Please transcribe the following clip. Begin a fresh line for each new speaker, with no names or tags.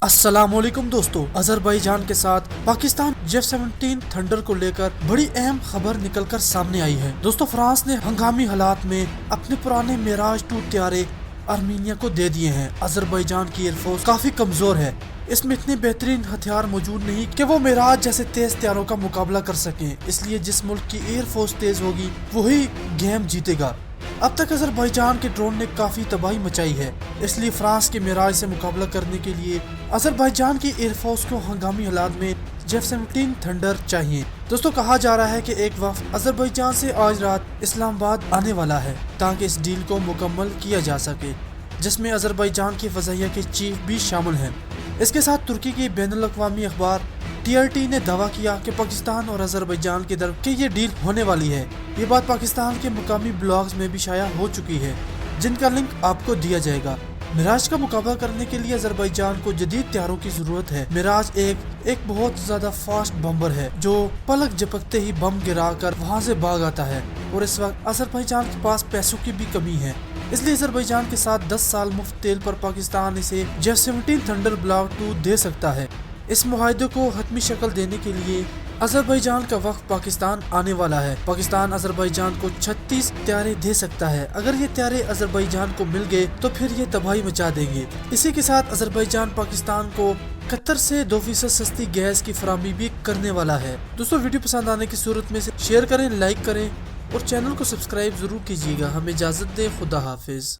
السلام علیکم دوستو، آذربائیجان کے ساتھ پاکستان J-17 تھنڈر کو لے کر بڑی اہم خبر نکل کر سامنے آئی ہے۔ دوستو، فرانس نے ہنگامی حالات میں اپنے پرانے میراج 2 طیارے آرمینیا کو دے دیے ہیں۔ آذربائیجان کی ایئر فورس کافی کمزور ہے، اس میں اتنے بہترین ہتھیار موجود نہیں کہ وہ میراج جیسے تیز طیاروں کا مقابلہ کر سکیں، اس لیے جس ملک کی ایئر فورس تیز ہوگی وہی گیم جیتے گا۔ اب تک آذربائیجان کے ڈرون نے کافی تباہی مچائی ہے، اس لیے فرانس کے میراج سے مقابلہ کرنے کے لیے آذربائیجان کی ایئر فورس کو ہنگامی حالات میں J-17 تھنڈر چاہیے۔ دوستو، کہا جا رہا ہے کہ ایک وفد آذربائیجان سے آج رات اسلام آباد آنے والا ہے تاکہ اس ڈیل کو مکمل کیا جا سکے، جس میں آذربائیجان کی فضائیہ کے چیف بھی شامل ہیں۔ اس کے ساتھ ترکی کی بین الاقوامی اخبار TRT نے دعویٰ کیا کہ پاکستان اور آذربائیجان کی طرف سے یہ ڈیل ہونے والی ہے۔ یہ بات پاکستان کے مقامی بلاگز میں بھی شائع ہو چکی ہے، جن کا لنک آپ کو دیا جائے گا۔ میراج کا مقابلہ کرنے کے لیے آذربائیجان کو جدید طیاروں کی ضرورت ہے۔ میراج ایک بہت زیادہ فاسٹ بمبر ہے جو پلک جھپکتے ہی بم گرا کر وہاں سے بھاگ آتا ہے، اور اس وقت آذربائیجان کے پاس پیسوں کی بھی کمی ہے، اس لیے آذربائیجان کے ساتھ 10 سال مفت تیل پر پاکستان اسے J-17 تھنڈر بلاک 2 دے سکتا ہے۔ اس معاہدے کو حتمی شکل دینے کے لیے آذربائیجان کا وقت پاکستان آنے والا ہے۔ پاکستان آذربائیجان کو 36 طیارے دے سکتا ہے۔ اگر یہ طیارے آذربائیجان کو مل گئے تو پھر یہ تباہی مچا دیں گے۔ اسی کے ساتھ آذربائیجان پاکستان کو قطر سے 2% سستی گیس کی فراہمی بھی کرنے والا ہے۔ دوستو، ویڈیو پسند آنے کی صورت میں شیئر کریں، لائک کریں اور چینل کو سبسکرائب ضرور کیجیے گا۔ ہمیں اجازت دیں، خدا حافظ۔